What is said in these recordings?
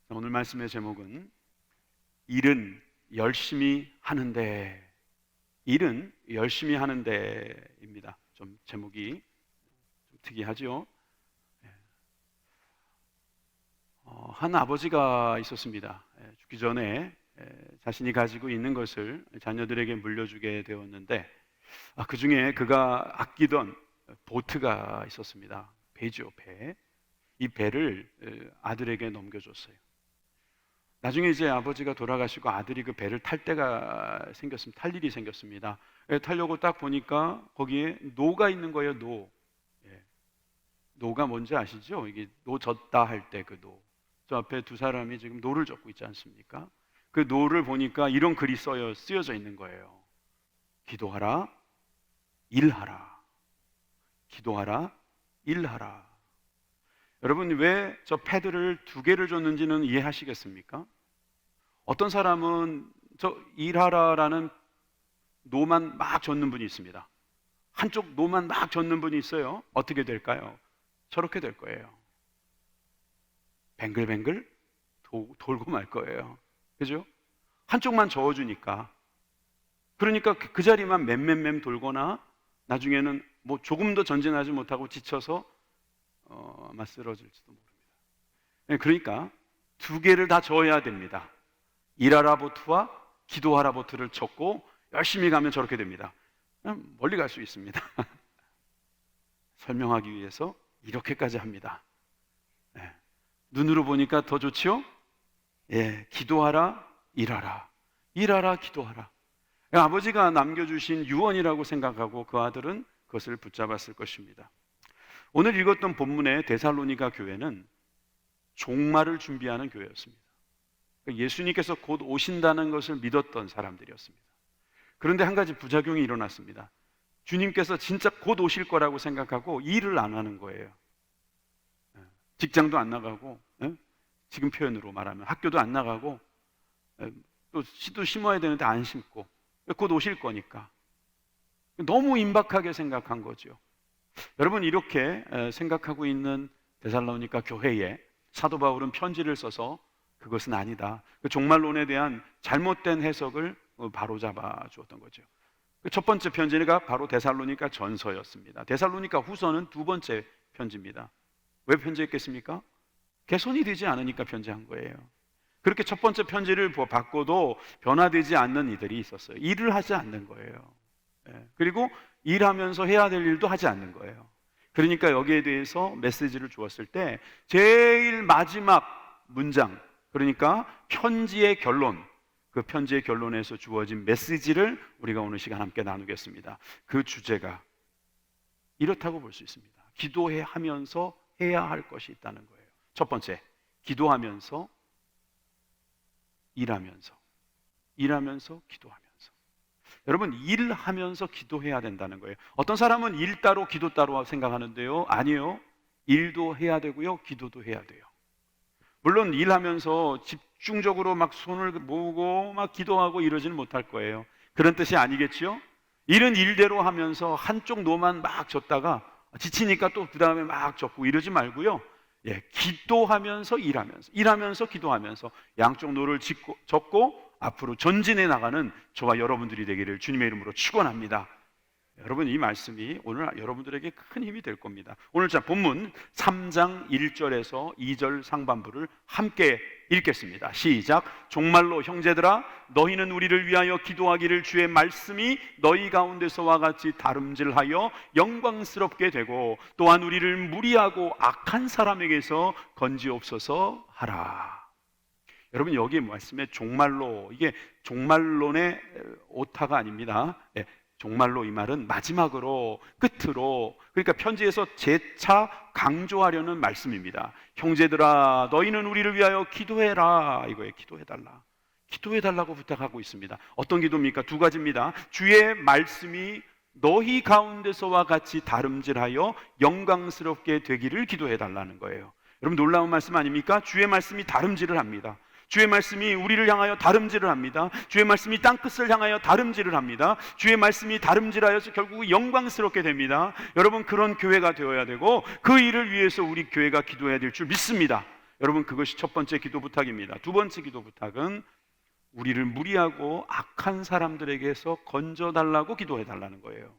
오늘 말씀의 제목은 일은 열심히 하는데, 일은 열심히 하는데입니다. 좀 제목이 좀 특이하죠. 한 아버지가 있었습니다. 죽기 전에 자신이 가지고 있는 것을 자녀들에게 물려주게 되었는데, 그 중에 그가 아끼던 보트가 있었습니다. 배죠, 배. 이 배를 아들에게 넘겨줬어요. 나중에 이제 아버지가 돌아가시고 아들이 그 배를 탈 때가 생겼습니다. 탈 일이 생겼습니다. 타려고 딱 보니까 거기에 노가 있는 거예요. 노. 노가 뭔지 아시죠? 이게 노 젓다 할 때 그 노. 저 앞에 두 사람이 지금 노를 젓고 있지 않습니까? 그 노를 보니까 이런 글이 쓰여져 있는 거예요. 기도하라, 일하라. 기도하라, 일하라. 여러분, 왜 저 패드를 두 개를 줬는지는 이해하시겠습니까? 어떤 사람은 저 일하라라는 노만 막 젓는 분이 있습니다. 한쪽 노만 막 젓는 분이 있어요. 어떻게 될까요? 저렇게 될 거예요. 뱅글뱅글 돌고 말 거예요. 그죠? 한쪽만 저어주니까. 그러니까 그 자리만 맴맴맴 돌거나 나중에는 뭐 조금 더 전진하지 못하고 지쳐서 아마 쓰러질지도 모릅니다. 그러니까 두 개를 다 저어야 됩니다. 일하라 보트와 기도하라 보트를 쳤고 열심히 가면 저렇게 됩니다. 멀리 갈 수 있습니다. 설명하기 위해서 이렇게까지 합니다. 눈으로 보니까 더 좋죠? 기도하라, 일하라. 일하라, 기도하라. 아버지가 남겨주신 유언이라고 생각하고 그 아들은 그것을 붙잡았을 것입니다. 오늘 읽었던 본문의 데살로니가 교회는 종말을 준비하는 교회였습니다. 예수님께서 곧 오신다는 것을 믿었던 사람들이었습니다. 그런데 한 가지 부작용이 일어났습니다. 주님께서 진짜 곧 오실 거라고 생각하고 일을 안 하는 거예요. 직장도 안 나가고, 지금 표현으로 말하면 학교도 안 나가고, 또 씨도 심어야 되는데 안 심고, 곧 오실 거니까. 너무 임박하게 생각한 거죠. 여러분, 이렇게 생각하고 있는 데살로니가 교회에 사도 바울은 편지를 써서 그것은 아니다, 그 종말론에 대한 잘못된 해석을 바로잡아 주었던 거죠. 첫 번째 편지가 바로 데살로니가 전서였습니다. 데살로니가 후서는 두 번째 편지입니다. 왜 편지했겠습니까? 개선이 되지 않으니까 편지한 거예요. 그렇게 첫 번째 편지를 받고도 변화되지 않는 이들이 있었어요. 일을 하지 않는 거예요. 그리고 일하면서 해야 될 일도 하지 않는 거예요. 그러니까 여기에 대해서 메시지를 주었을 때 제일 마지막 문장, 그러니까 편지의 결론, 그 편지의 결론에서 주어진 메시지를 우리가 오늘 시간 함께 나누겠습니다. 그 주제가 이렇다고 볼 수 있습니다. 기도하면서 해야 할 것이 있다는 거예요. 첫 번째, 기도하면서 일하면서 기도하면서. 여러분, 일하면서 기도해야 된다는 거예요. 어떤 사람은 일 따로 기도 따로 생각하는데요, 아니에요. 일도 해야 되고요, 기도도 해야 돼요. 물론 일하면서 집중적으로 막 손을 모으고 막 기도하고 이러지는 못할 거예요. 그런 뜻이 아니겠죠? 일은 일대로 하면서 한쪽 노만 막 젓다가 지치니까 또 그 다음에 막 젓고 이러지 말고요. 기도하면서 일하면서 기도하면서 양쪽 노를 젓고 앞으로 전진해 나가는 저와 여러분들이 되기를 주님의 이름으로 축원합니다. 여러분, 이 말씀이 오늘 여러분들에게 큰 힘이 될 겁니다. 오늘 본문 3장 1절에서 2절 상반부를 함께 읽겠습니다. 시작. 종말로 형제들아, 너희는 우리를 위하여 기도하기를 주의 말씀이 너희 가운데서와 같이 다름질하여 영광스럽게 되고 또한 우리를 무리하고 악한 사람에게서 건지옵소서 하라. 여러분, 여기 말씀에 종말로, 이게 종말론의 오타가 아닙니다. 종말로, 이 말은 마지막으로, 끝으로, 그러니까 편지에서 재차 강조하려는 말씀입니다. 형제들아, 너희는 우리를 위하여 기도해라, 이거예요. 기도해달라. 기도해달라고 부탁하고 있습니다. 어떤 기도입니까? 두 가지입니다. 주의 말씀이 너희 가운데서와 같이 다름질하여 영광스럽게 되기를 기도해달라는 거예요. 여러분, 놀라운 말씀 아닙니까? 주의 말씀이 다름질을 합니다. 주의 말씀이 우리를 향하여 다름질을 합니다. 주의 말씀이 땅끝을 향하여 다름질을 합니다. 주의 말씀이 다름질하여서 결국 영광스럽게 됩니다. 여러분, 그런 교회가 되어야 되고 그 일을 위해서 우리 교회가 기도해야 될 줄 믿습니다. 여러분, 그것이 첫 번째 기도 부탁입니다. 두 번째 기도 부탁은 우리를 무리하고 악한 사람들에게서 건져달라고 기도해달라는 거예요.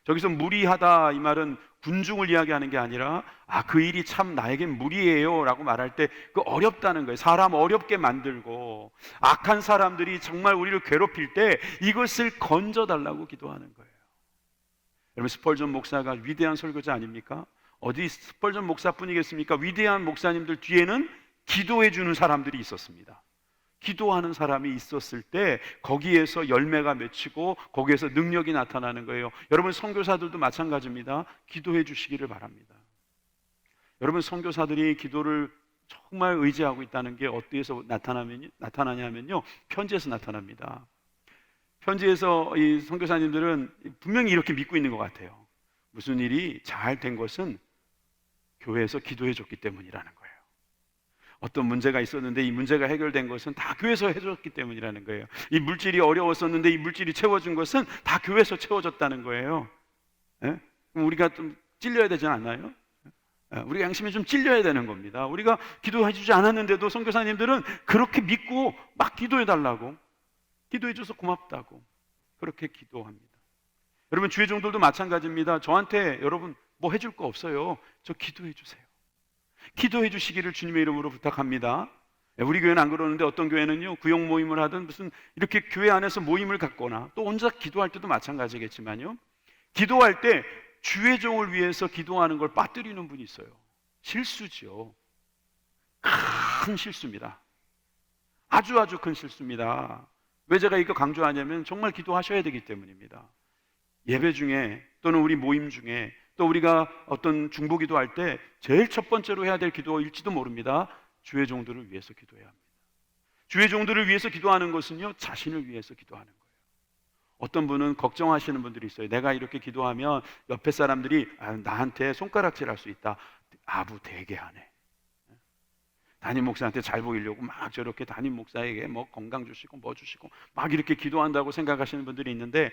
저기서 무리하다 이 말은 군중을 이야기하는 게 아니라 그 일이 참 나에겐 무리예요 라고 말할 때 그 어렵다는 거예요. 사람 어렵게 만들고 악한 사람들이 정말 우리를 괴롭힐 때 이것을 건져달라고 기도하는 거예요. 여러분, 스펄전 목사가 위대한 설교자 아닙니까? 어디 스펄전 목사뿐이겠습니까? 위대한 목사님들 뒤에는 기도해 주는 사람들이 있었습니다. 기도하는 사람이 있었을 때 거기에서 열매가 맺히고 거기에서 능력이 나타나는 거예요. 여러분, 선교사들도 마찬가지입니다. 기도해 주시기를 바랍니다. 여러분, 선교사들이 기도를 정말 의지하고 있다는 게 어디에서 나타나냐면요, 편지에서 나타납니다. 편지에서 이 선교사님들은 분명히 이렇게 믿고 있는 것 같아요. 무슨 일이 잘 된 것은 교회에서 기도해 줬기 때문이라는 거예요. 어떤 문제가 있었는데 이 문제가 해결된 것은 다 교회에서 해줬기 때문이라는 거예요. 이 물질이 어려웠었는데 이 물질이 채워준 것은 다 교회에서 채워졌다는 거예요. 예? 그럼 우리가 좀 찔려야 되지 않나요? 우리가 양심이 좀 찔려야 되는 겁니다. 우리가 기도해 주지 않았는데도 선교사님들은 그렇게 믿고 막 기도해 달라고, 기도해 줘서 고맙다고 그렇게 기도합니다. 여러분, 주의 종들도 마찬가지입니다. 저한테 여러분 뭐 해줄 거 없어요. 저 기도해 주세요. 기도해 주시기를 주님의 이름으로 부탁합니다. 우리 교회는 안 그러는데 어떤 교회는요, 구역 모임을 하든 무슨 이렇게 교회 안에서 모임을 갖거나 또 혼자 기도할 때도 마찬가지겠지만요, 기도할 때 주의 종을 위해서 기도하는 걸 빠뜨리는 분이 있어요. 실수죠. 큰 실수입니다. 아주 큰 실수입니다. 왜 제가 이거 강조하냐면 정말 기도하셔야 되기 때문입니다. 예배 중에 또는 우리 모임 중에 또 우리가 어떤 중보기도 할 때 제일 첫 번째로 해야 될 기도일지도 모릅니다. 주의 종들을 위해서 기도해야 합니다. 주의 종들을 위해서 기도하는 것은요, 자신을 위해서 기도하는 거예요. 어떤 분은 걱정하시는 분들이 있어요. 내가 이렇게 기도하면 옆에 사람들이 나한테 손가락질할 수 있다. 아부 되게 하네. 담임 목사한테 잘 보이려고 막 저렇게 담임 목사에게 뭐 건강 주시고 뭐 주시고 막 이렇게 기도한다고 생각하시는 분들이 있는데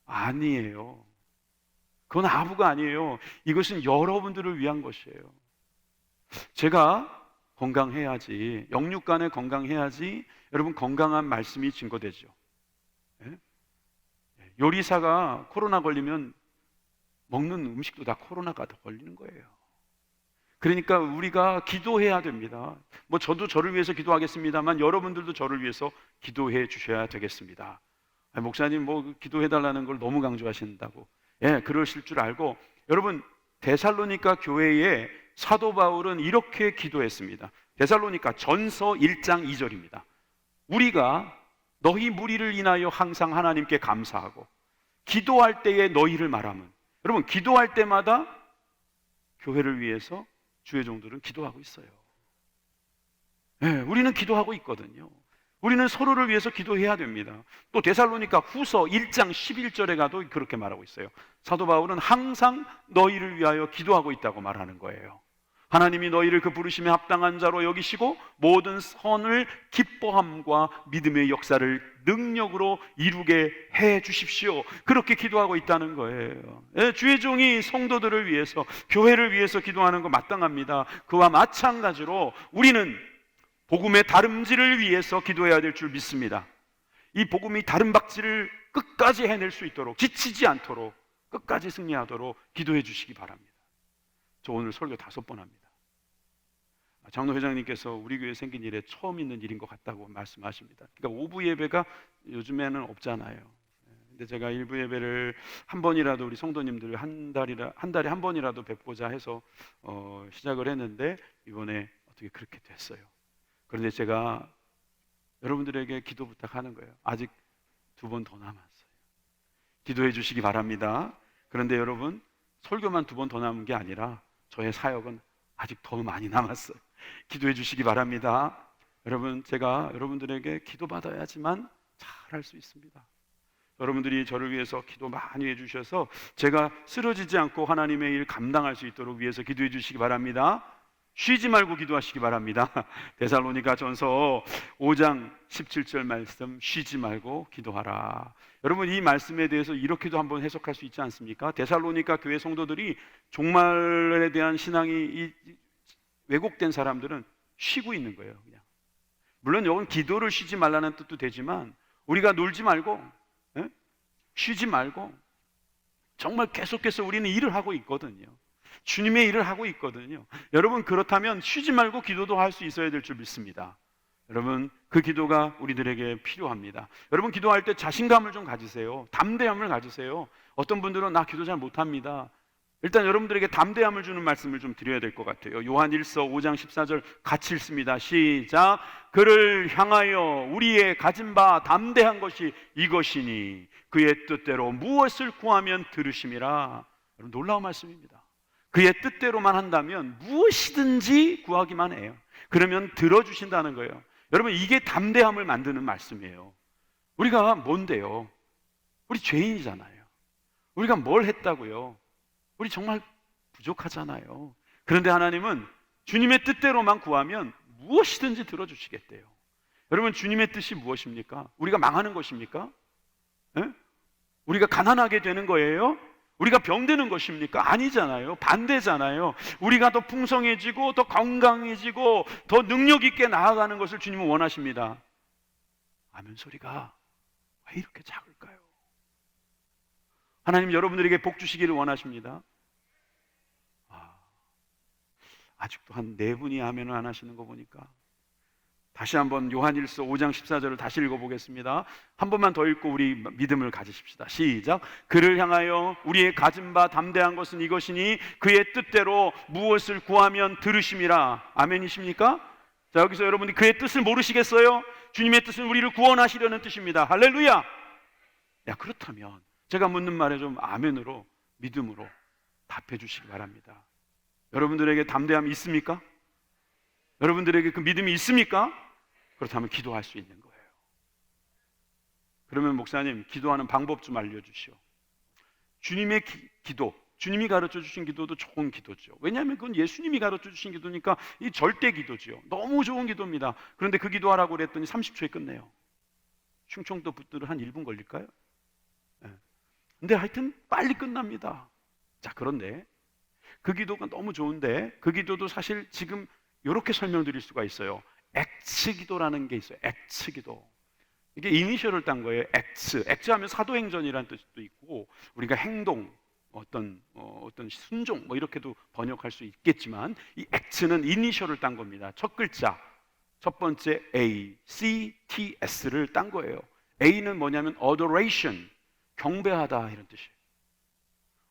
아니에요. 그건 아부가 아니에요. 이것은 여러분들을 위한 것이에요. 제가 건강해야지, 영육간에 건강해야지 여러분 건강한 말씀이 증거되죠. 예? 요리사가 코로나 걸리면 먹는 음식도 다 코로나가 걸리는 거예요. 그러니까 우리가 기도해야 됩니다. 뭐 저도 저를 위해서 기도하겠습니다만 여러분들도 저를 위해서 기도해 주셔야 되겠습니다. 목사님 뭐 기도해달라는 걸 너무 강조하신다고, 그러실 줄 알고, 여러분, 데살로니가 교회에 사도 바울은 이렇게 기도했습니다. 데살로니가 전서 1장 2절입니다. 우리가 너희 무리를 인하여 항상 하나님께 감사하고 기도할 때에 너희를 말하면, 여러분, 기도할 때마다 교회를 위해서 주의 종들은 기도하고 있어요. 우리는 기도하고 있거든요. 우리는 서로를 위해서 기도해야 됩니다. 또 데살로니가 후서 1장 11절에 가도 그렇게 말하고 있어요. 사도 바울은 항상 너희를 위하여 기도하고 있다고 말하는 거예요. 하나님이 너희를 그 부르심에 합당한 자로 여기시고 모든 선을 기뻐함과 믿음의 역사를 능력으로 이루게 해 주십시오. 그렇게 기도하고 있다는 거예요. 주의 종이 성도들을 위해서, 교회를 위해서 기도하는 거 마땅합니다. 그와 마찬가지로 우리는 복음의 다름질을 위해서 기도해야 될 줄 믿습니다. 이 복음이 다름박질을 끝까지 해낼 수 있도록, 지치지 않도록 끝까지 승리하도록 기도해 주시기 바랍니다. 저 오늘 설교 5번 합니다. 장로 회장님께서 우리 교회 생긴 일에 처음 있는 일인 것 같다고 말씀하십니다. 그러니까 오부 예배가 요즘에는 없잖아요. 근데 제가 일부 예배를 한 번이라도 우리 성도님들 한 달에 한 번이라도 뵙고자 해서 시작을 했는데 이번에 어떻게 그렇게 됐어요. 그런데 제가 여러분들에게 기도 부탁하는 거예요. 아직 2번 더 남았어요. 기도해 주시기 바랍니다. 그런데 여러분, 설교만 2번 더 남은 게 아니라 저의 사역은 아직 더 많이 남았어요. 기도해 주시기 바랍니다. 여러분, 제가 여러분들에게 기도받아야지만 잘할 수 있습니다. 여러분들이 저를 위해서 기도 많이 해주셔서 제가 쓰러지지 않고 하나님의 일 감당할 수 있도록 위해서 기도해 주시기 바랍니다. 쉬지 말고 기도하시기 바랍니다. 데살로니가 전서 5장 17절 말씀, 쉬지 말고 기도하라. 여러분, 이 말씀에 대해서 이렇게도 한번 해석할 수 있지 않습니까? 데살로니가 교회 성도들이 종말에 대한 신앙이 왜곡된 사람들은 쉬고 있는 거예요. 그냥. 물론 이건 기도를 쉬지 말라는 뜻도 되지만 우리가 놀지 말고, 예? 쉬지 말고 정말 계속해서 우리는 일을 하고 있거든요. 주님의 일을 하고 있거든요. 여러분, 그렇다면 쉬지 말고 기도도 할 수 있어야 될 줄 믿습니다. 여러분, 그 기도가 우리들에게 필요합니다. 여러분, 기도할 때 자신감을 좀 가지세요. 담대함을 가지세요. 어떤 분들은 나 기도 잘 못합니다. 일단 여러분들에게 담대함을 주는 말씀을 좀 드려야 될 것 같아요. 요한 1서 5장 14절 같이 읽습니다. 시작. 그를 향하여 우리의 가진 바 담대한 것이 이것이니 그의 뜻대로 무엇을 구하면 들으심이라. 여러분, 놀라운 말씀입니다. 그의 뜻대로만 한다면 무엇이든지 구하기만 해요. 그러면 들어주신다는 거예요. 여러분, 이게 담대함을 만드는 말씀이에요. 우리가 뭔데요? 우리 죄인이잖아요. 우리가 뭘 했다고요? 우리 정말 부족하잖아요. 그런데 하나님은 주님의 뜻대로만 구하면 무엇이든지 들어주시겠대요. 여러분, 주님의 뜻이 무엇입니까? 우리가 망하는 것입니까? 에? 우리가 가난하게 되는 거예요? 우리가 병드는 것입니까? 아니잖아요. 반대잖아요. 우리가 더 풍성해지고 더 건강해지고 더 능력 있게 나아가는 것을 주님은 원하십니다. 아멘 소리가 왜 이렇게 작을까요? 하나님 여러분들에게 복 주시기를 원하십니다. 아직도 한 4분이 아멘을 안 하시는 거 보니까 다시 한번 요한일서 5장 14절을 다시 읽어보겠습니다. 한 번만 더 읽고 우리 믿음을 가지십시다. 시작. 그를 향하여 우리의 가진 바 담대한 것은 이것이니 그의 뜻대로 무엇을 구하면 들으심이라. 아멘이십니까? 자, 여기서 여러분이 그의 뜻을 모르시겠어요? 주님의 뜻은 우리를 구원하시려는 뜻입니다. 할렐루야. 야, 그렇다면 제가 묻는 말에 좀 아멘으로 믿음으로 답해 주시기 바랍니다. 여러분들에게 담대함이 있습니까? 여러분들에게 그 믿음이 있습니까? 그렇다면 기도할 수 있는 거예요. 그러면 목사님, 기도하는 방법 좀 알려주시오. 주님의 기도, 주님이 가르쳐 주신 기도도 좋은 기도죠. 왜냐하면 그건 예수님이 가르쳐 주신 기도니까 이 절대 기도죠. 너무 좋은 기도입니다. 그런데 그 기도하라고 그랬더니 30초에 끝내요. 충청도 분들은 한 1분 걸릴까요? 네. 근데 하여튼 빨리 끝납니다. 자, 그런데 그 기도가 너무 좋은데 그 기도도 사실 지금 이렇게 설명드릴 수가 있어요. 액츠 기도라는 게 있어요. 액츠 기도. 이게 이니셜을 딴 거예요. 액츠. 액츠 하면 사도행전이라는 뜻도 있고 우리가 행동, 어떤 순종 뭐 이렇게도 번역할 수 있겠지만 이 액츠는 이니셜을 딴 겁니다. 첫 글자, 첫 번째 A, C, T, S를 딴 거예요. A는 뭐냐면 adoration, 경배하다 이런 뜻이에요.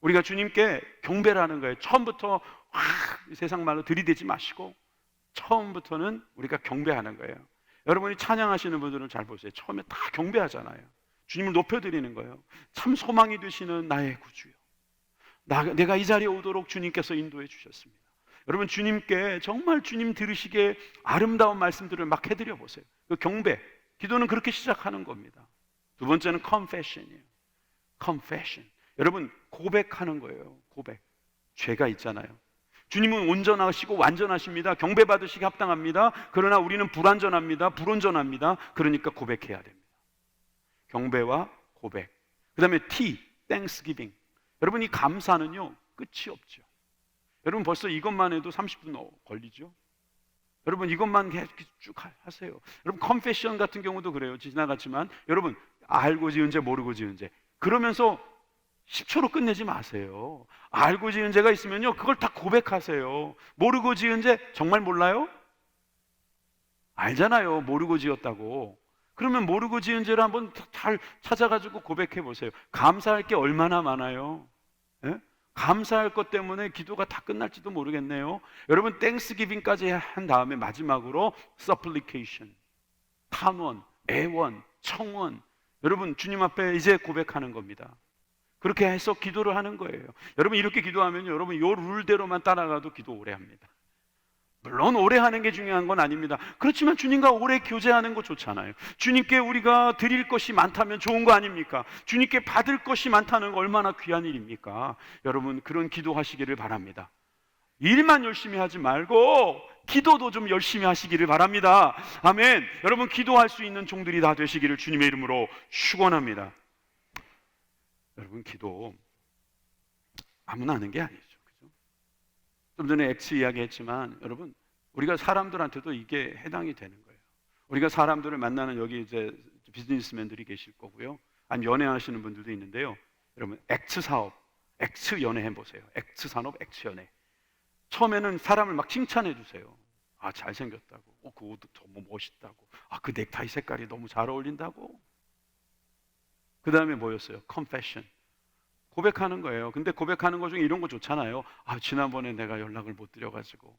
우리가 주님께 경배를 하는 거예요. 처음부터 세상 말로 들이대지 마시고 처음부터는 우리가 경배하는 거예요. 여러분이 찬양하시는 분들은 잘 보세요. 처음에 다 경배하잖아요. 주님을 높여드리는 거예요. 참 소망이 되시는 나의 구주요. 내가 이 자리에 오도록 주님께서 인도해 주셨습니다. 여러분, 주님께 정말 주님 들으시기에 아름다운 말씀들을 막 해드려 보세요. 그 경배, 기도는 그렇게 시작하는 겁니다. 두 번째는 confession이에요. confession. 여러분, 고백하는 거예요. 고백. 죄가 있잖아요. 주님은 온전하시고 완전하십니다. 경배받으시기 합당합니다. 그러나 우리는 불완전합니다. 불온전합니다. 그러니까 고백해야 됩니다. 경배와 고백. 그 다음에 T, Thanksgiving. 여러분, 이 감사는요 끝이 없죠. 여러분, 벌써 이것만 해도 30분 걸리죠. 여러분, 이것만 계속 쭉 하세요. 여러분, confession 같은 경우도 그래요. 지나갔지만 여러분, 알고 지은 죄 모르고 지은 죄 그러면서 10초로 끝내지 마세요. 알고 지은 죄가 있으면요 그걸 다 고백하세요. 모르고 지은 죄 정말 몰라요? 알잖아요. 모르고 지었다고. 그러면 모르고 지은 죄를 한번 잘 찾아가지고 고백해 보세요. 감사할 게 얼마나 많아요. 예? 감사할 것 때문에 기도가 다 끝날지도 모르겠네요. 여러분, 땡스기빙까지 한 다음에 마지막으로 supplication, 탄원, 애원, 청원. 여러분, 주님 앞에 이제 고백하는 겁니다. 그렇게 해서 기도를 하는 거예요. 여러분, 이렇게 기도하면 여러분 요 룰대로만 따라가도 기도 오래 합니다. 물론 오래 하는 게 중요한 건 아닙니다. 그렇지만 주님과 오래 교제하는 거 좋잖아요. 주님께 우리가 드릴 것이 많다면 좋은 거 아닙니까? 주님께 받을 것이 많다는 거 얼마나 귀한 일입니까? 여러분, 그런 기도하시기를 바랍니다. 일만 열심히 하지 말고 기도도 좀 열심히 하시기를 바랍니다. 아멘. 여러분, 기도할 수 있는 종들이 다 되시기를 주님의 이름으로 축원합니다. 여러분, 기도 아무나 하는 게 아니죠. 그죠? 좀 전에 액츠 이야기했지만 여러분, 우리가 사람들한테도 이게 해당이 되는 거예요. 우리가 사람들을 만나는 여기 이제 비즈니스맨들이 계실 거고요. 아니면 연애하시는 분들도 있는데요. 여러분 X 사업, X 연애 해보세요. X 산업, X 연애. 처음에는 사람을 막 칭찬해 주세요. 아, 잘생겼다고. 그 옷도 너무 멋있다고. 아, 그 넥타이 색깔이 너무 잘 어울린다고. 그 다음에 뭐였어요? confession. 고백하는 거예요. 근데 고백하는 거 중에 이런 거 좋잖아요. 아, 지난번에 내가 연락을 못 드려가지고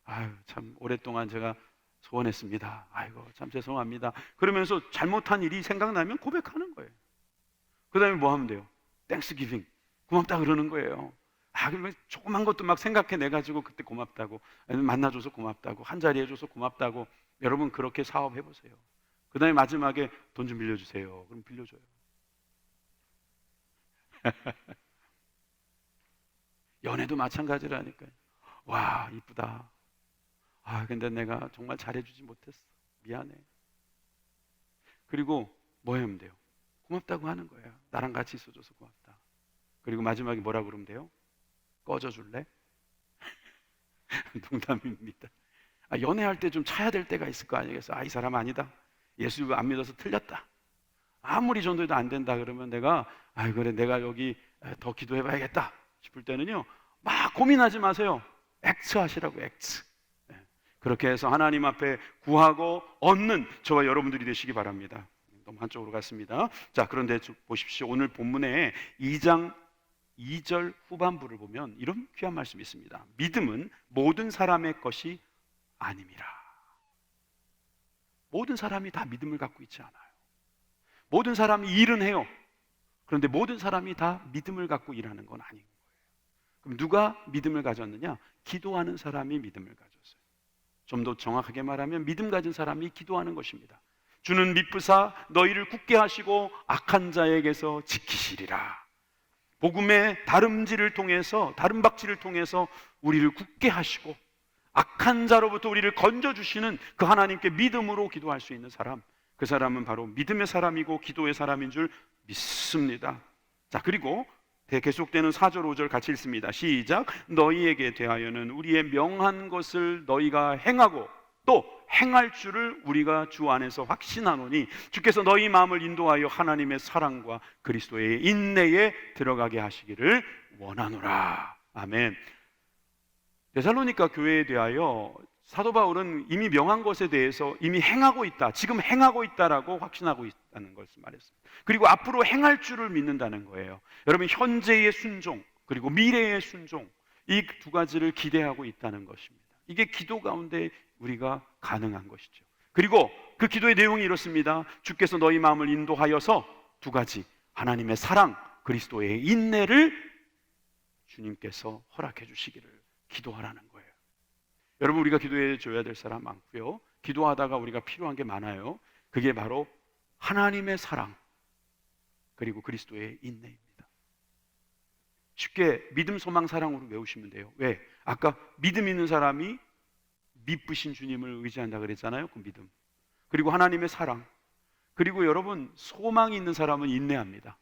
아유, 참 오랫동안 제가 소원했습니다. 아이고, 참 죄송합니다. 그러면서 잘못한 일이 생각나면 고백하는 거예요. 그 다음에 뭐 하면 돼요? 땡스기빙. 고맙다 그러는 거예요. 아, 그러면 조그만 것도 막 생각해내가지고 그때 고맙다고, 만나줘서 고맙다고, 한 자리 해줘서 고맙다고. 여러분 그렇게 사업해보세요. 그 다음에 마지막에 돈 좀 빌려주세요. 그럼 빌려줘요. 연애도 마찬가지라니까요. 와, 이쁘다. 아, 근데 내가 정말 잘해주지 못했어. 미안해. 그리고 뭐 하면 돼요? 고맙다고 하는 거예요. 나랑 같이 있어줘서 고맙다. 그리고 마지막에 뭐라 그러면 돼요? 꺼져줄래? 농담입니다. 아, 연애할 때 좀 차야 될 때가 있을 거 아니겠어요? 아, 이 사람 아니다. 예수 안 믿어서 틀렸다. 아무리 전도해도 안 된다 그러면 내가, 아, 그래, 내가 여기 더 기도해봐야겠다 싶을 때는요, 막 고민하지 마세요. X 하시라고, X. 그렇게 해서 하나님 앞에 구하고 얻는 저와 여러분들이 되시기 바랍니다. 너무 한쪽으로 갔습니다. 자, 그런데 보십시오. 오늘 본문에 2장 2절 후반부를 보면 이런 귀한 말씀이 있습니다. 믿음은 모든 사람의 것이 아님이라. 모든 사람이 다 믿음을 갖고 있지 않아요. 모든 사람이 일은 해요. 그런데 모든 사람이 다 믿음을 갖고 일하는 건 아닌 거예요. 그럼 누가 믿음을 가졌느냐? 기도하는 사람이 믿음을 가졌어요. 좀 더 정확하게 말하면 믿음 가진 사람이 기도하는 것입니다. 주는 미쁘사 너희를 굳게 하시고 악한 자에게서 지키시리라. 복음의 다름질을 통해서, 다름박질을 통해서 우리를 굳게 하시고 악한 자로부터 우리를 건져주시는 그 하나님께 믿음으로 기도할 수 있는 사람, 그 사람은 바로 믿음의 사람이고 기도의 사람인 줄 믿습니다. 자, 그리고 계속되는 4절 5절 같이 읽습니다. 시작. 너희에게 대하여는 우리의 명한 것을 너희가 행하고 또 행할 줄을 우리가 주 안에서 확신하노니 주께서 너희 마음을 인도하여 하나님의 사랑과 그리스도의 인내에 들어가게 하시기를 원하노라. 아멘. 데살로니가 교회에 대하여 사도 바울은 이미 명한 것에 대해서 이미 행하고 있다, 지금 행하고 있다라고 확신하고 있다는 것을 말했습니다. 그리고 앞으로 행할 줄을 믿는다는 거예요. 여러분, 현재의 순종 그리고 미래의 순종, 이 두 가지를 기대하고 있다는 것입니다. 이게 기도 가운데 우리가 가능한 것이죠. 그리고 그 기도의 내용이 이렇습니다. 주께서 너희 마음을 인도하여서 두 가지, 하나님의 사랑, 그리스도의 인내를 주님께서 허락해 주시기를 기도하라는 거예요. 여러분, 우리가 기도해 줘야 될 사람 많고요. 기도하다가 우리가 필요한 게 많아요. 그게 바로 하나님의 사랑 그리고 그리스도의 인내입니다. 쉽게 믿음, 소망, 사랑으로 외우시면 돼요. 왜? 아까 믿음 있는 사람이 미쁘신 주님을 의지한다 그랬잖아요. 그 믿음. 그리고 하나님의 사랑. 그리고 여러분, 소망이 있는 사람은 인내합니다.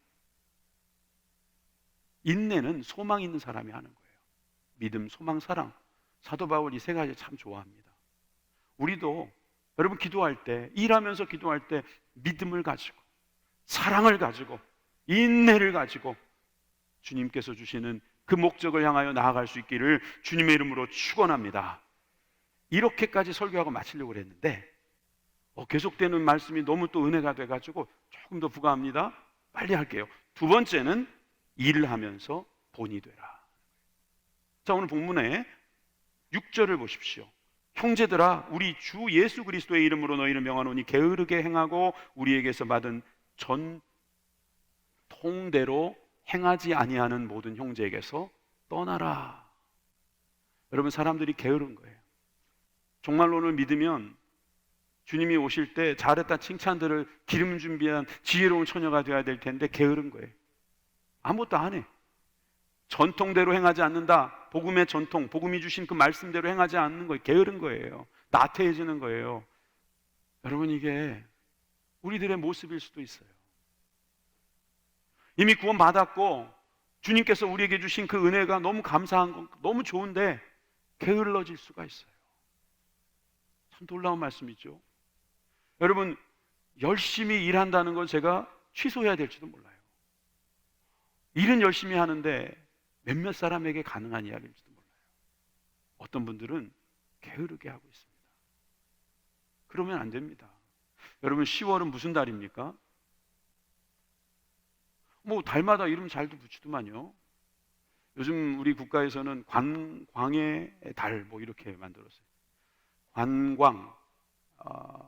인내는 소망 있는 사람이 하는 거예요. 믿음, 소망, 사랑. 사도 바울 이 세 가지 참 좋아합니다. 우리도 여러분 기도할 때, 일하면서 기도할 때 믿음을 가지고, 사랑을 가지고, 인내를 가지고 주님께서 주시는 그 목적을 향하여 나아갈 수 있기를 주님의 이름으로 축원합니다. 이렇게까지 설교하고 마치려고 그랬는데 계속되는 말씀이 너무 또 은혜가 돼가지고 조금 더 부과합니다. 빨리 할게요. 두 번째는 일을 하면서 본이 되라. 자, 오늘 본문에 6절을 보십시오. 형제들아, 우리 주 예수 그리스도의 이름으로 너희를 명하노니 게으르게 행하고 우리에게서 받은 전통대로 행하지 아니하는 모든 형제에게서 떠나라. 여러분, 사람들이 게으른 거예요. 정말로는 믿으면 주님이 오실 때 잘했다 칭찬들을 기름 준비한 지혜로운 처녀가 되어야 될 텐데 게으른 거예요. 아무것도 안 해. 전통대로 행하지 않는다. 복음의 전통, 복음이 주신 그 말씀대로 행하지 않는 거예요. 게으른 거예요. 나태해지는 거예요. 여러분, 이게 우리들의 모습일 수도 있어요. 이미 구원 받았고 주님께서 우리에게 주신 그 은혜가 너무 감사한 거, 너무 좋은데 게을러질 수가 있어요. 참 놀라운 말씀이죠. 여러분, 열심히 일한다는 걸 제가 취소해야 될지도 몰라요. 일은 열심히 하는데 몇몇 사람에게 가능한 이야기일지도 몰라요. 어떤 분들은 게으르게 하고 있습니다. 그러면 안 됩니다. 여러분, 10월은 무슨 달입니까? 뭐 달마다 이름 잘도 붙이더만요. 요즘 우리 국가에서는 관광의 달 뭐 이렇게 만들었어요. 관광,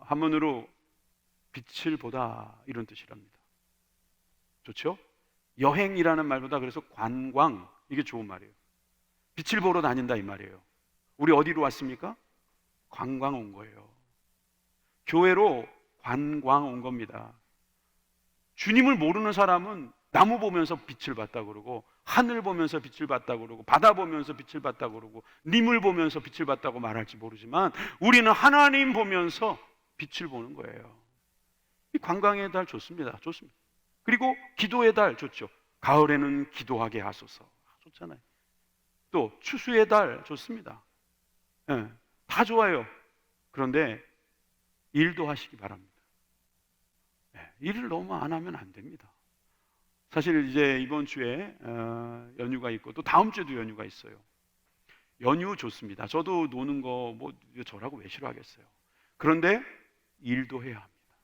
한문으로 빛을 보다 이런 뜻이랍니다. 좋죠? 여행이라는 말보다 그래서 관광, 이게 좋은 말이에요. 빛을 보러 다닌다 이 말이에요. 우리 어디로 왔습니까? 관광 온 거예요. 교회로 관광 온 겁니다. 주님을 모르는 사람은 나무 보면서 빛을 봤다 그러고, 하늘 보면서 빛을 봤다 그러고, 바다 보면서 빛을 봤다 그러고, 님을 보면서 빛을 봤다고 말할지 모르지만 우리는 하나님 보면서 빛을 보는 거예요. 이 관광의 달 좋습니다. 좋습니다. 그리고 기도의 달 좋죠. 가을에는 기도하게 하소서. 좋잖아요. 또 추수의 달 좋습니다. 네, 다 좋아요. 그런데 일도 하시기 바랍니다. 네, 일을 너무 안 하면 안 됩니다. 사실 이제 이번 주에 연휴가 있고 또 다음 주에도 연휴가 있어요. 연휴 좋습니다. 저도 노는 거 뭐 저라고 왜 싫어하겠어요. 그런데 일도 해야 합니다.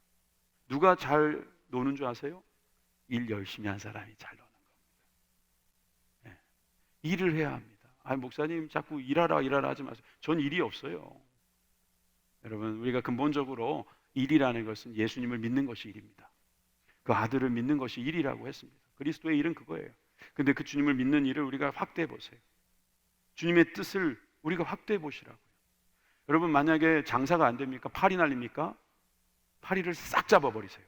누가 잘 노는 줄 아세요? 일 열심히 한 사람이 잘 노는 겁니다. 네. 일을 해야 합니다. 목사님 자꾸 일하라 하지 마세요. 전 일이 없어요. 여러분, 우리가 근본적으로 일이라는 것은 예수님을 믿는 것이 일입니다. 그 아들을 믿는 것이 일이라고 했습니다. 그리스도의 일은 그거예요. 근데 그 주님을 믿는 일을 우리가 확대해 보세요. 주님의 뜻을 우리가 확대해 보시라고요. 여러분, 만약에 장사가 안 됩니까? 파리 날립니까? 파리를 싹 잡아버리세요.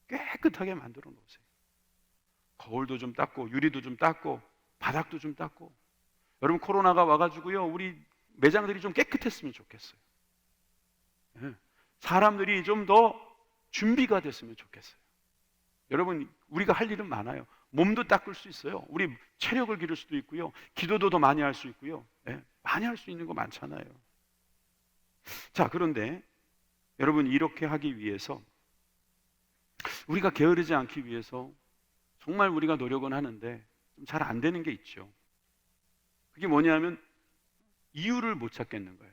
깨끗하게 만들어 놓으세요. 거울도 좀 닦고 유리도 좀 닦고 바닥도 좀 닦고. 여러분, 코로나가 와가지고요, 우리 매장들이 좀 깨끗했으면 좋겠어요. 사람들이 좀 더 준비가 됐으면 좋겠어요. 여러분, 우리가 할 일은 많아요. 몸도 닦을 수 있어요. 우리 체력을 기를 수도 있고요, 기도도 더 많이 할 수 있고요. 많이 할 수 있는 거 많잖아요. 자, 그런데 여러분, 이렇게 하기 위해서, 우리가 게으르지 않기 위해서 정말 우리가 노력은 하는데 좀 잘 안 되는 게 있죠. 그게 뭐냐면 이유를 못 찾겠는 거예요.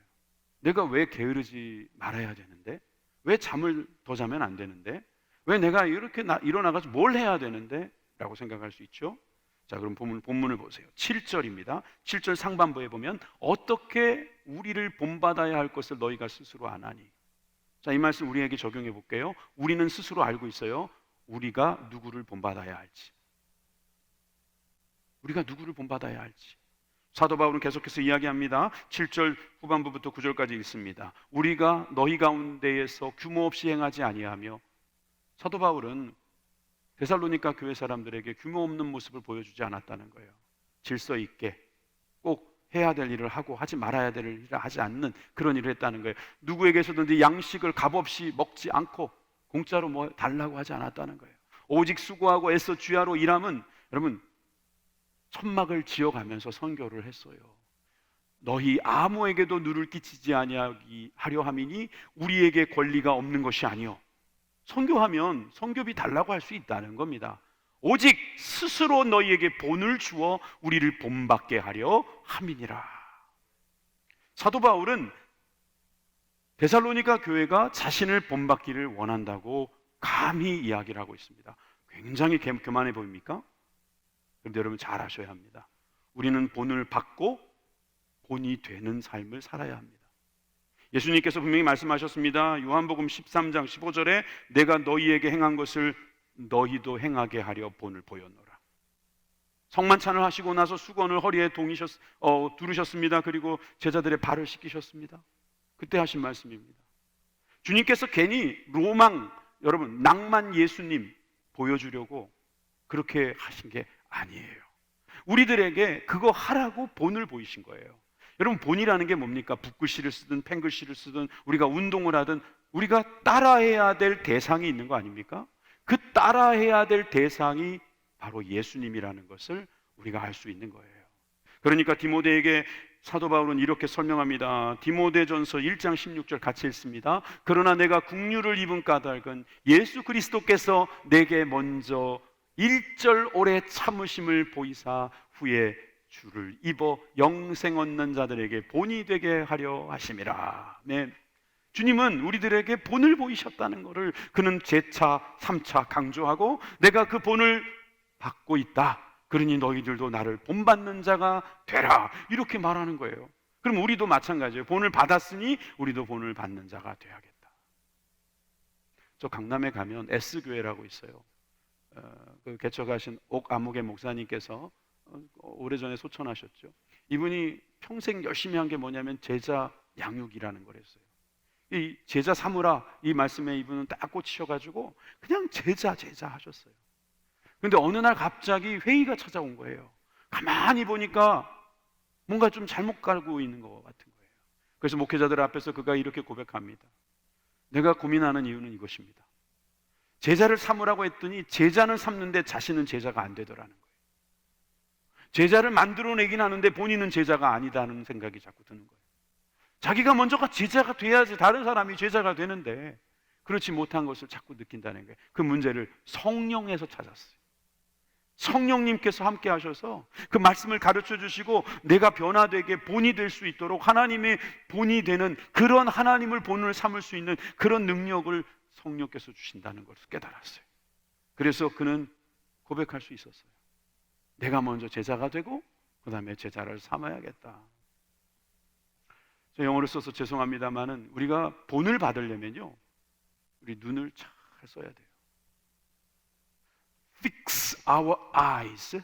내가 왜 게으르지 말아야 되는데? 왜 잠을 더 자면 안 되는데? 왜 내가 이렇게 일어나가서 뭘 해야 되는데? 라고 생각할 수 있죠. 자, 그럼 본문을 보세요. 7절입니다. 7절 상반부에 보면 어떻게 우리를 본받아야 할 것을 너희가 스스로 아나니. 자, 이 말씀 우리에게 적용해 볼게요. 우리는 스스로 알고 있어요. 우리가 누구를 본받아야 할지. 우리가 누구를 본받아야 할지. 사도 바울은 계속해서 이야기합니다. 7절 후반부부터 9절까지 읽습니다. 우리가 너희 가운데에서 규모 없이 행하지 아니하며, 사도 바울은 데살로니가 교회 사람들에게 규모 없는 모습을 보여주지 않았다는 거예요. 질서 있게 꼭 해야 될 일을 하고 하지 말아야 될 일을 하지 않는 그런 일을 했다는 거예요. 누구에게서든지 양식을 값없이 먹지 않고 공짜로 뭐 달라고 하지 않았다는 거예요. 오직 수고하고 애써 주야로 일함은, 여러분, 천막을 지어가면서 선교를 했어요. 너희 아무에게도 누를 끼치지 아니하려 함이니 우리에게 권리가 없는 것이 아니요. 선교하면 선교비 달라고 할 수 있다는 겁니다. 오직 스스로 너희에게 본을 주어 우리를 본받게 하려 함이니라. 사도 바울은 데살로니가 교회가 자신을 본받기를 원한다고 감히 이야기를 하고 있습니다. 굉장히 교만해 보입니까? 그런데 여러분, 잘 아셔야 합니다. 우리는 본을 받고 본이 되는 삶을 살아야 합니다. 예수님께서 분명히 말씀하셨습니다. 요한복음 13장 15절에 내가 너희에게 행한 것을 너희도 행하게 하려 본을 보였노라. 성만찬을 하시고 나서 수건을 허리에 두르셨습니다. 그리고 제자들의 발을 씻기셨습니다. 그때 하신 말씀입니다. 주님께서 괜히 로망, 여러분, 낭만 예수님 보여주려고 그렇게 하신 게 아니에요. 우리들에게 그거 하라고 본을 보이신 거예요. 여러분, 본이라는 게 뭡니까? 붓글씨를 쓰든 펜글씨를 쓰든 우리가 운동을 하든 우리가 따라해야 될 대상이 있는 거 아닙니까? 그 따라해야 될 대상이 바로 예수님이라는 것을 우리가 알 수 있는 거예요. 그러니까 디모데에게 사도 바울은 이렇게 설명합니다. 디모데전서 1장 16절 같이 읽습니다. 그러나 내가 국류를 입은 까닭은 예수 그리스도께서 내게 먼저 1절 오래 참으심을 보이사 후에 주를 입어 영생 얻는 자들에게 본이 되게 하려 하심이라. 네. 주님은 우리들에게 본을 보이셨다는 것을 그는 재차 3차 강조하고 내가 그 본을 받고 있다. 그러니 너희들도 나를 본받는 자가 되라. 이렇게 말하는 거예요. 그럼 우리도 마찬가지예요. 본을 받았으니 우리도 본을 받는 자가 되어야겠다. 저 강남에 가면 S교회라고 있어요. 그 개척하신 옥아무개 목사님께서 오래전에 소천하셨죠. 이분이 평생 열심히 한 게 뭐냐면 제자 양육이라는 거랬어요. 이 제자 삼으라 이 말씀에 이분은 딱 꽂히셔가지고 그냥 제자 하셨어요. 근데 어느 날 갑자기 회의가 찾아온 거예요. 가만히 보니까 뭔가 좀 잘못 가고 있는 것 같은 거예요. 그래서 목회자들 앞에서 그가 이렇게 고백합니다. 내가 고민하는 이유는 이것입니다. 제자를 삼으라고 했더니 제자는 삼는데 자신은 제자가 안 되더라는 거예요. 제자를 만들어내긴 하는데 본인은 제자가 아니다는 생각이 자꾸 드는 거예요. 자기가 먼저가 제자가 돼야지 다른 사람이 제자가 되는데 그렇지 못한 것을 자꾸 느낀다는 거예요. 그 문제를 성령에서 찾았어요. 성령님께서 함께 하셔서 그 말씀을 가르쳐 주시고 내가 변화되게 본이 될 수 있도록 하나님의 본이 되는 그런 하나님을 본을 삼을 수 있는 그런 능력을 성령께서 주신다는 것을 깨달았어요. 그래서 그는 고백할 수 있었어요. 내가 먼저 제자가 되고 그 다음에 제자를 삼아야겠다. 저 영어를 써서 죄송합니다만은 우리가 본을 받으려면요 우리 눈을 잘 써야 돼요. Fix our eyes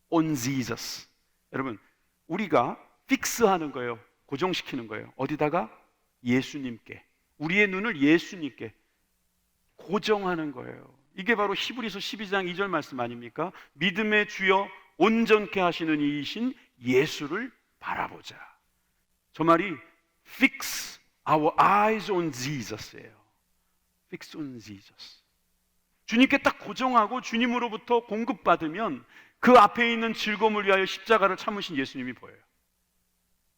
on Jesus. 여러분 우리가 픽스하는 거예요. 고정시키는 거예요. 어디다가? 예수님께. 우리의 눈을 예수님께 고정하는 거예요. 이게 바로 히브리서 12장 2절 말씀 아닙니까? 믿음의 주여 온전케 하시는 이이신 예수를 바라보자. 저 말이 Fix our eyes on Jesus예요. Fix on Jesus. 주님께 딱 고정하고 주님으로부터 공급받으면 그 앞에 있는 즐거움을 위하여 십자가를 참으신 예수님이 보여요.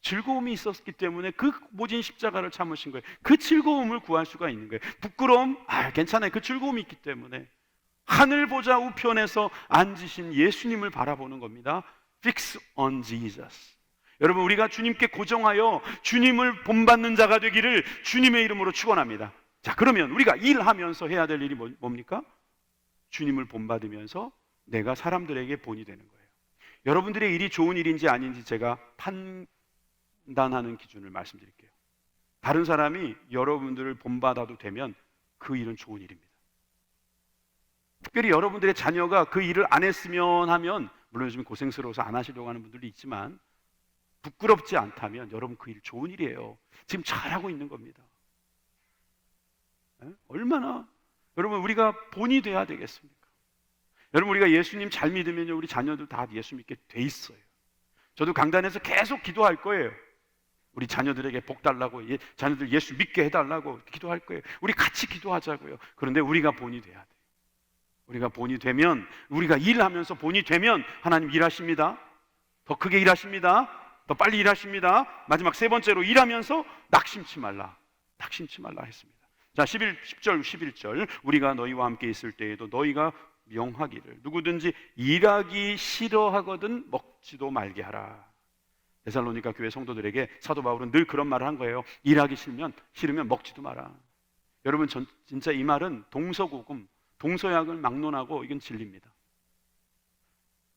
즐거움이 있었기 때문에 그 모진 십자가를 참으신 거예요. 그 즐거움을 구할 수가 있는 거예요. 부끄러움? 괜찮아요. 그 즐거움이 있기 때문에 하늘 보좌 우편에서 앉으신 예수님을 바라보는 겁니다. Fix on Jesus. 여러분 우리가 주님께 고정하여 주님을 본받는 자가 되기를 주님의 이름으로 축원합니다. 자, 그러면 우리가 일하면서 해야 될 일이 뭡니까? 주님을 본받으면서 내가 사람들에게 본이 되는 거예요. 여러분들의 일이 좋은 일인지 아닌지 제가 판단하는 기준을 말씀드릴게요. 다른 사람이 여러분들을 본받아도 되면 그 일은 좋은 일입니다. 특별히 여러분들의 자녀가 그 일을 안 했으면 하면 물론 요즘 고생스러워서 안 하시려고 하는 분들도 있지만 부끄럽지 않다면 여러분 그 일 좋은 일이에요. 지금 잘하고 있는 겁니다. 얼마나 여러분 우리가 본이 돼야 되겠습니까? 여러분 우리가 예수님 잘 믿으면 우리 자녀들 다 예수 믿게 돼 있어요. 저도 강단에서 계속 기도할 거예요. 우리 자녀들에게 복 달라고 자녀들 예수 믿게 해달라고 기도할 거예요. 우리 같이 기도하자고요. 그런데 우리가 본이 돼야 돼요. 우리가 본이 되면 우리가 일하면서 본이 되면 하나님 일하십니다. 더 크게 일하십니다. 더 빨리 일하십니다. 마지막 세 번째로 일하면서 낙심치 말라 했습니다. 자, 10절 11절 우리가 너희와 함께 있을 때에도 너희가 명하기를 누구든지 일하기 싫어하거든 먹지도 말게 하라. 데살로니가 교회 성도들에게 사도 바울은 늘 그런 말을 한 거예요. 일하기 싫으면 먹지도 마라. 여러분 진짜 이 말은 동서고금 동서약을 막론하고 이건 진리입니다.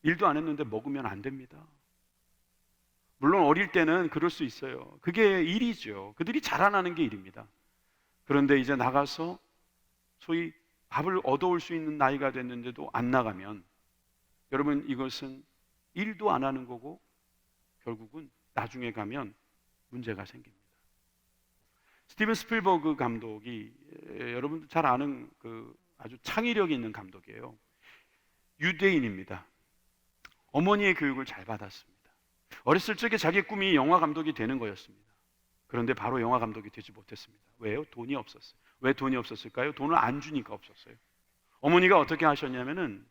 일도 안 했는데 먹으면 안 됩니다. 물론 어릴 때는 그럴 수 있어요. 그게 일이죠. 그들이 자라나는 게 일입니다. 그런데 이제 나가서 소위 밥을 얻어올 수 있는 나이가 됐는데도 안 나가면 여러분 이것은 일도 안 하는 거고 결국은 나중에 가면 문제가 생깁니다. 스티븐 스필버그 감독이 여러분들 잘 아는 그 아주 창의력 있는 감독이에요. 유대인입니다. 어머니의 교육을 잘 받았습니다. 어렸을 적에 자기 꿈이 영화 감독이 되는 거였습니다. 그런데 바로 영화 감독이 되지 못했습니다. 왜요? 돈이 없었어요. 왜 돈이 없었을까요? 돈을 안 주니까 없었어요. 어머니가 어떻게 하셨냐면은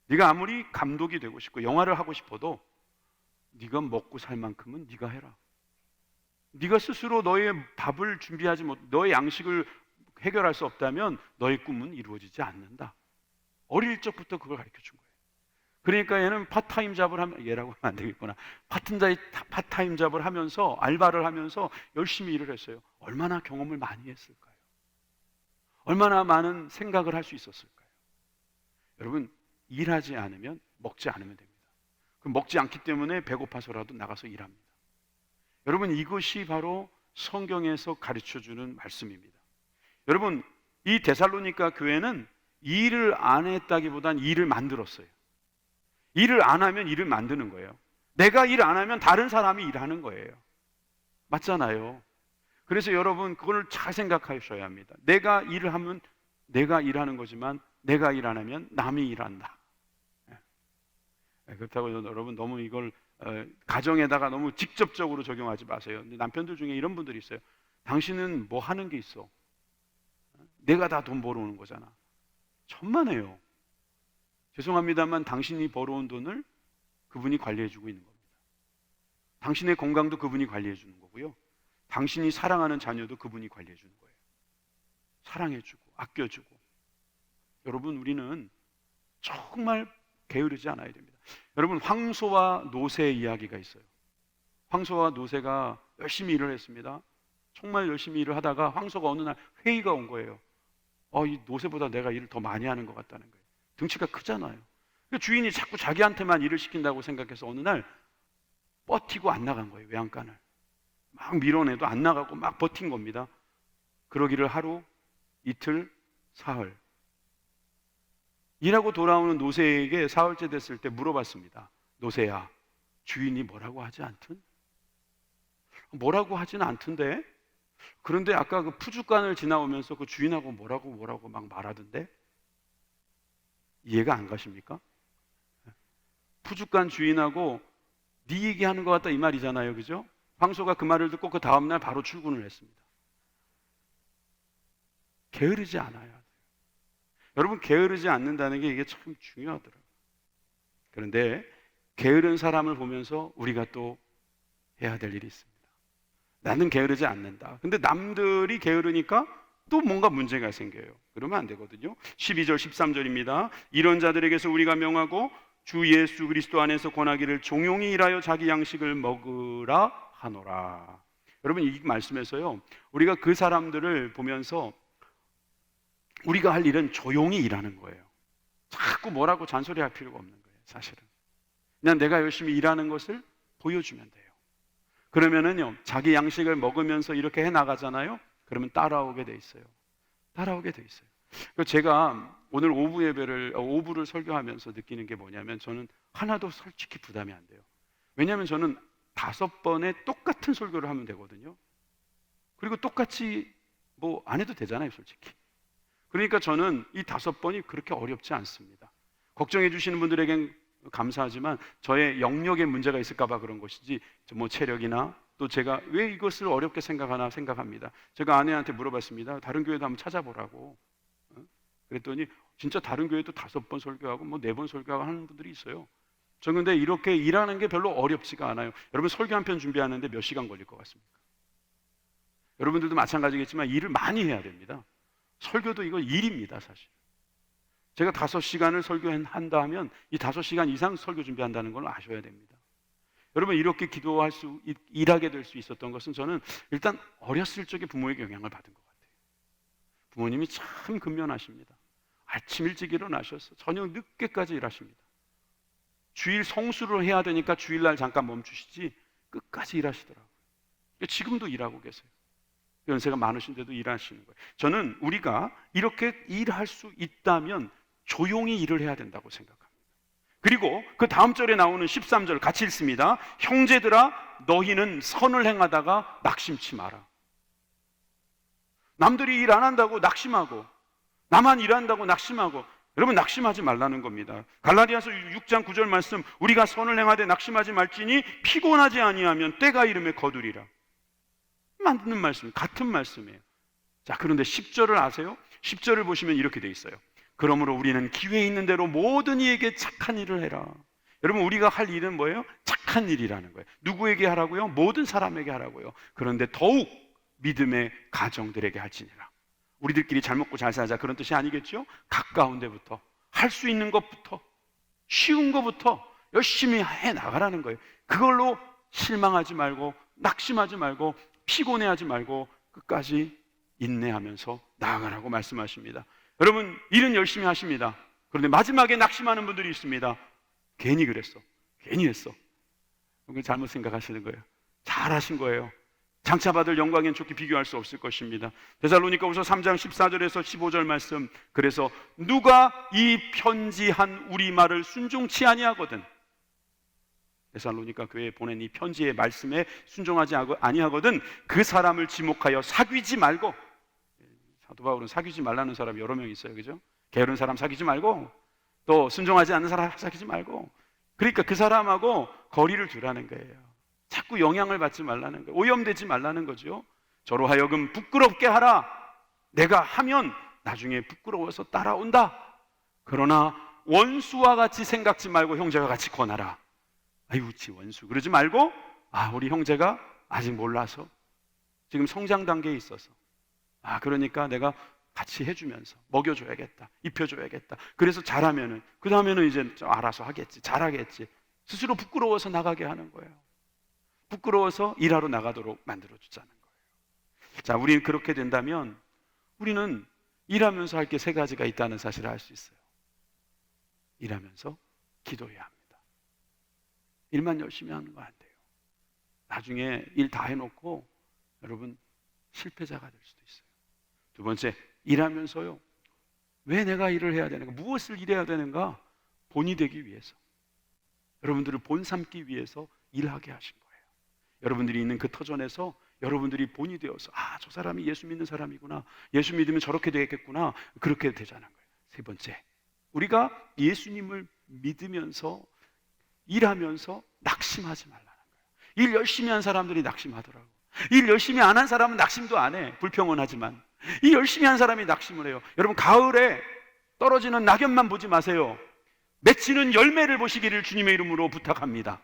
네가 아무리 감독이 되고 싶고 영화를 하고 싶어도 네가 먹고 살 만큼은 네가 해라. 네가 스스로 너의 밥을 준비하지 못, 너의 양식을 해결할 수 없다면 너의 꿈은 이루어지지 않는다. 어릴 적부터 그걸 가르쳐 준 거예요. 그러니까 얘는 파타임 잡을 하면, 얘라고 하면 안 되겠구나. 파타임 잡을 하면서, 알바를 하면서 열심히 일을 했어요. 얼마나 경험을 많이 했을까요? 얼마나 많은 생각을 할 수 있었을까요? 여러분, 일하지 않으면 먹지 않으면 됩니다. 그럼 먹지 않기 때문에 배고파서라도 나가서 일합니다. 여러분, 이것이 바로 성경에서 가르쳐주는 말씀입니다. 여러분, 이 데살로니가 교회는 일을 안 했다기보단 일을 만들었어요. 일을 안 하면 일을 만드는 거예요. 내가 일 안 하면 다른 사람이 일하는 거예요. 맞잖아요. 그래서 여러분, 그걸 잘 생각하셔야 합니다. 내가 일을 하면 내가 일하는 거지만 내가 일 안 하면 남이 일한다. 그렇다고 여러분 너무 이걸 가정에다가 너무 직접적으로 적용하지 마세요. 남편들 중에 이런 분들이 있어요. 당신은 뭐 하는 게 있어? 내가 다 돈 벌어오는 거잖아. 천만에요. 죄송합니다만 당신이 벌어온 돈을 그분이 관리해주고 있는 겁니다. 당신의 건강도 그분이 관리해주는 거고요. 당신이 사랑하는 자녀도 그분이 관리해주는 거예요. 사랑해주고 아껴주고. 여러분, 우리는 정말 게으르지 않아야 됩니다. 여러분, 황소와 노새의 이야기가 있어요. 황소와 노새가 열심히 일을 했습니다. 정말 열심히 일을 하다가 황소가 어느 날 회의가 온 거예요. 이 노새보다 내가 일을 더 많이 하는 것 같다는 거예요. 등치가 크잖아요. 주인이 자꾸 자기한테만 일을 시킨다고 생각해서 어느 날 버티고 안 나간 거예요. 외양간을 막 밀어내도 안 나가고 막 버틴 겁니다. 그러기를 하루, 이틀, 사흘. 일하고 돌아오는 노새에게 사흘째 됐을 때 물어봤습니다. 노새야, 주인이 뭐라고 하지 않든? 뭐라고 하지는 않던데? 그런데 아까 그 푸주간을 지나오면서 그 주인하고 뭐라고 막 말하던데? 이해가 안 가십니까? 푸주간 주인하고 네 얘기하는 것 같다 이 말이잖아요. 그죠? 황소가 그 말을 듣고 그 다음날 바로 출근을 했습니다. 게으르지 않아야 돼요. 여러분, 게으르지 않는다는 게 이게 참 중요하더라고요. 그런데 게으른 사람을 보면서 우리가 또 해야 될 일이 있습니다. 나는 게으르지 않는다. 근데 남들이 게으르니까 또 뭔가 문제가 생겨요. 그러면 안 되거든요. 12절 13절입니다. 이런 자들에게서 우리가 명하고 주 예수 그리스도 안에서 권하기를 종용이 일하여 자기 양식을 먹으라 하노라. 여러분, 이 말씀에서요, 우리가 그 사람들을 보면서 우리가 할 일은 조용히 일하는 거예요. 자꾸 뭐라고 잔소리할 필요가 없는 거예요. 사실은 그냥 내가 열심히 일하는 것을 보여주면 돼요. 그러면은요, 자기 양식을 먹으면서 이렇게 해 나가잖아요. 그러면 따라오게 돼 있어요. 따라오게 돼 있어요. 제가 오늘 오부를 설교하면서 느끼는 게 뭐냐면, 저는 하나도 솔직히 부담이 안 돼요. 왜냐하면 저는 5번의 똑같은 설교를 하면 되거든요. 그리고 똑같이 뭐 안 해도 되잖아요, 솔직히. 그러니까 저는 이 5번이 그렇게 어렵지 않습니다. 걱정해 주시는 분들에겐 감사하지만 저의 영역에 문제가 있을까 봐 그런 것이지, 뭐 체력이나 또 제가 왜 이것을 어렵게 생각하나 생각합니다. 제가 아내한테 물어봤습니다. 다른 교회도 한번 찾아보라고. 그랬더니 진짜 다른 교회도 5번 설교하고 뭐 4번 설교하고 하는 분들이 있어요. 저 근데 이렇게 일하는 게 별로 어렵지가 않아요. 여러분, 설교 한 편 준비하는데 몇 시간 걸릴 것 같습니까? 여러분들도 마찬가지겠지만 일을 많이 해야 됩니다. 설교도 이거 일입니다, 사실. 제가 5시간을 설교한다 하면 이 5시간 이상 설교 준비한다는 걸 아셔야 됩니다. 여러분, 이렇게 일하게 될 수 있었던 것은 저는 일단 어렸을 적에 부모에게 영향을 받은 것 같아요. 부모님이 참 근면하십니다. 아침 일찍 일어나셔서 저녁 늦게까지 일하십니다. 주일 성수를 해야 되니까 주일날 잠깐 멈추시지 끝까지 일하시더라고요. 지금도 일하고 계세요. 연세가 많으신데도 일하시는 거예요. 저는 우리가 이렇게 일할 수 있다면 조용히 일을 해야 된다고 생각합니다. 그리고 그 다음 절에 나오는 13절 같이 읽습니다. 형제들아, 너희는 선을 행하다가 낙심치 마라. 남들이 일 안 한다고 낙심하고, 나만 일한다고 낙심하고, 여러분, 낙심하지 말라는 겁니다. 갈라디아서 6장 9절 말씀, 우리가 선을 행하되 낙심하지 말지니 피곤하지 아니하면 때가 이름에 거두리라. 맞는 말씀, 같은 말씀이에요. 자, 그런데 10절을 아세요? 10절을 보시면 이렇게 돼 있어요. 그러므로 우리는 기회 있는 대로 모든 이에게 착한 일을 해라. 여러분, 우리가 할 일은 뭐예요? 착한 일이라는 거예요. 누구에게 하라고요? 모든 사람에게 하라고요. 그런데 더욱 믿음의 가정들에게 할지니라. 우리들끼리 잘 먹고 잘 살자, 그런 뜻이 아니겠죠? 가까운 데부터, 할 수 있는 것부터, 쉬운 것부터 열심히 해 나가라는 거예요. 그걸로 실망하지 말고, 낙심하지 말고, 피곤해하지 말고 끝까지 인내하면서 나아가라고 말씀하십니다. 여러분, 일은 열심히 하십니다. 그런데 마지막에 낙심하는 분들이 있습니다. 괜히 그랬어, 괜히 했어. 그걸 잘못 생각하시는 거예요. 잘하신 거예요. 장차 받을 영광엔 좋게 비교할 수 없을 것입니다. 데살로니가후서 3장 14절에서 15절 말씀, 그래서 누가 이 편지한 우리 말을 순종치 아니하거든, 데살로니가 교회에 보낸 이 편지의 말씀에 순종하지 아니하거든 그 사람을 지목하여 사귀지 말고. 사도 바울은 사귀지 말라는 사람이 여러 명 있어요, 그죠? 게으른 사람 사귀지 말고, 또 순종하지 않는 사람 사귀지 말고. 그러니까 그 사람하고 거리를 두라는 거예요. 자꾸 영향을 받지 말라는 거예요. 오염되지 말라는 거죠. 저로 하여금 부끄럽게 하라. 내가 하면 나중에 부끄러워서 따라온다. 그러나 원수와 같이 생각지 말고 형제와 같이 권하라. 아이고, 지 원수 그러지 말고, 우리 형제가 아직 몰라서 지금 성장 단계에 있어서, 그러니까 내가 같이 해주면서 먹여줘야겠다, 입혀줘야겠다. 그래서 잘하면은 그 다음에는 이제 좀 알아서 하겠지, 잘하겠지. 스스로 부끄러워서 나가게 하는 거예요. 부끄러워서 일하러 나가도록 만들어주자는 거예요. 자, 우리는 그렇게 된다면 우리는 일하면서 할 게 세 가지가 있다는 사실을 알 수 있어요. 일하면서 기도해야 합니다. 일만 열심히 하는 거 안 돼요. 나중에 일 다 해놓고 여러분 실패자가 될 수도 있어요. 두 번째, 일하면서요, 왜 내가 일을 해야 되는가, 무엇을 일해야 되는가? 본이 되기 위해서, 여러분들을 본 삼기 위해서 일하게 하신 거예요. 여러분들이 있는 그 터전에서 여러분들이 본이 되어서, 저 사람이 예수 믿는 사람이구나, 예수 믿으면 저렇게 되겠구나, 그렇게 되자는 거예요. 세 번째, 우리가 예수님을 믿으면서 일하면서 낙심하지 말라는 거예요. 일 열심히 한 사람들이 낙심하더라고. 일 열심히 안 한 사람은 낙심도 안 해. 불평은 하지만 일 열심히 한 사람이 낙심을 해요. 여러분, 가을에 떨어지는 낙엽만 보지 마세요. 맺히는 열매를 보시기를 주님의 이름으로 부탁합니다.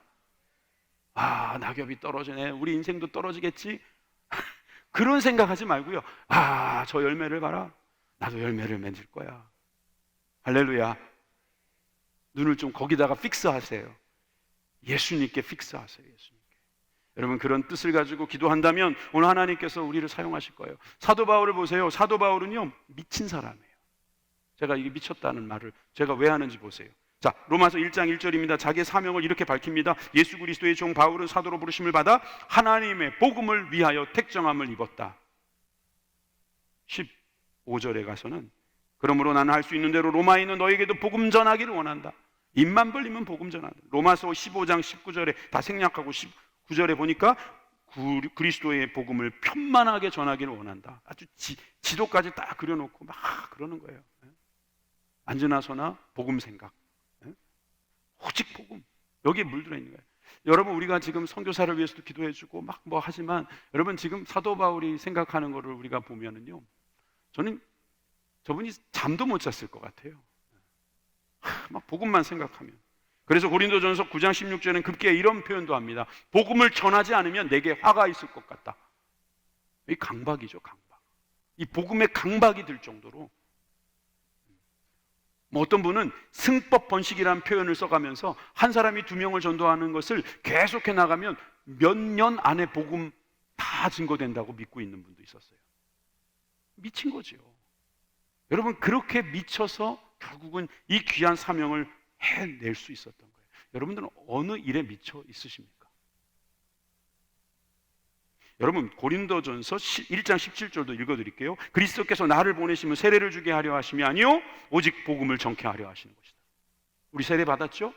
낙엽이 떨어지네, 우리 인생도 떨어지겠지, 그런 생각하지 말고요. 저 열매를 봐라, 나도 열매를 맺을 거야. 할렐루야. 눈을 좀 거기다가 픽스하세요. 예수님께 픽스하세요. 예수님께. 여러분, 그런 뜻을 가지고 기도한다면 오늘 하나님께서 우리를 사용하실 거예요. 사도 바울을 보세요. 사도 바울은요, 미친 사람이에요. 제가 이게 미쳤다는 말을 제가 왜 하는지 보세요. 자, 로마서 1장 1절입니다. 자기의 사명을 이렇게 밝힙니다. 예수 그리스도의 종 바울은 사도로 부르심을 받아 하나님의 복음을 위하여 택정함을 입었다. 15절에 가서는 그러므로 나는 할 수 있는 대로 로마에 있는 너에게도 복음 전하기를 원한다. 입만 벌리면 복음 전한다. 로마서 15장 19절에 다 생략하고 19절에 보니까 그리스도의 복음을 편만하게 전하기를 원한다. 아주 지도까지 딱 그려놓고 막 그러는 거예요. 앉으나 서나 복음 생각, 오직 복음, 여기에 물들어 있는 거예요. 여러분, 우리가 지금 선교사를 위해서도 기도해주고 막 뭐 하지만, 여러분 지금 사도 바울이 생각하는 거를 우리가 보면은요, 저는 저분이 잠도 못 잤을 것 같아요. 막 복음만 생각하면. 그래서 고린도전서 9장 16절에는 급기야 이런 표현도 합니다. 복음을 전하지 않으면 내게 화가 있을 것 같다. 이 강박이죠, 강박. 이 복음의 강박이 들 정도로. 어떤 분은 승법 번식이라는 표현을 써가면서 한 사람이 두 명을 전도하는 것을 계속해 나가면 몇 년 안에 복음 다 증거된다고 믿고 있는 분도 있었어요. 미친 거죠. 여러분, 그렇게 미쳐서 결국은 이 귀한 사명을 해낼 수 있었던 거예요. 여러분들은 어느 일에 미쳐 있으십니까? 여러분, 고린도전서 1장 17절도 읽어드릴게요. 그리스도께서 나를 보내시면 세례를 주게 하려 하심이 아니요 오직 복음을 전케 하려 하시는 것이다. 우리 세례 받았죠?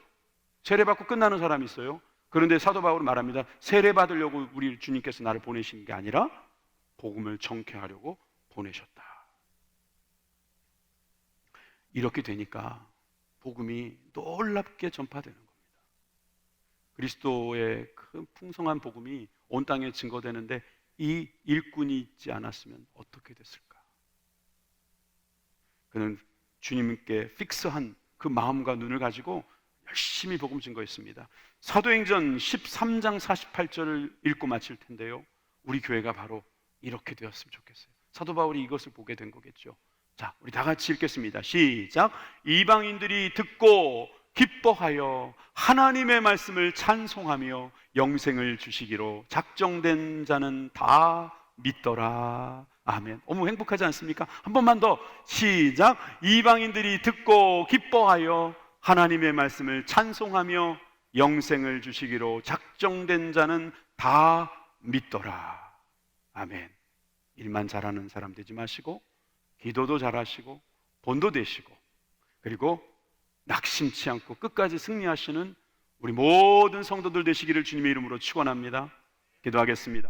세례 받고 끝나는 사람이 있어요. 그런데 사도 바울은 말합니다. 세례 받으려고 우리 주님께서 나를 보내신 게 아니라 복음을 전케 하려고 보내셨다. 이렇게 되니까 복음이 놀랍게 전파되는 겁니다. 그리스도의 큰 풍성한 복음이 온 땅에 증거되는데 이 일꾼이 있지 않았으면 어떻게 됐을까? 그는 주님께 픽스한 그 마음과 눈을 가지고 열심히 복음 증거했습니다. 사도행전 13장 48절을 읽고 마칠 텐데요, 우리 교회가 바로 이렇게 되었으면 좋겠어요. 사도 바울이 이것을 보게 된 거겠죠. 자, 우리 다 같이 읽겠습니다. 시작. 이방인들이 듣고 기뻐하여 하나님의 말씀을 찬송하며 영생을 주시기로 작정된 자는 다 믿더라. 아멘. 너무 행복하지 않습니까? 한 번만 더. 시작. 이방인들이 듣고 기뻐하여 하나님의 말씀을 찬송하며 영생을 주시기로 작정된 자는 다 믿더라. 아멘. 일만 잘하는 사람 되지 마시고, 기도도 잘하시고, 본도 되시고, 그리고 낙심치 않고 끝까지 승리하시는 우리 모든 성도들 되시기를 주님의 이름으로 축원합니다. 기도하겠습니다.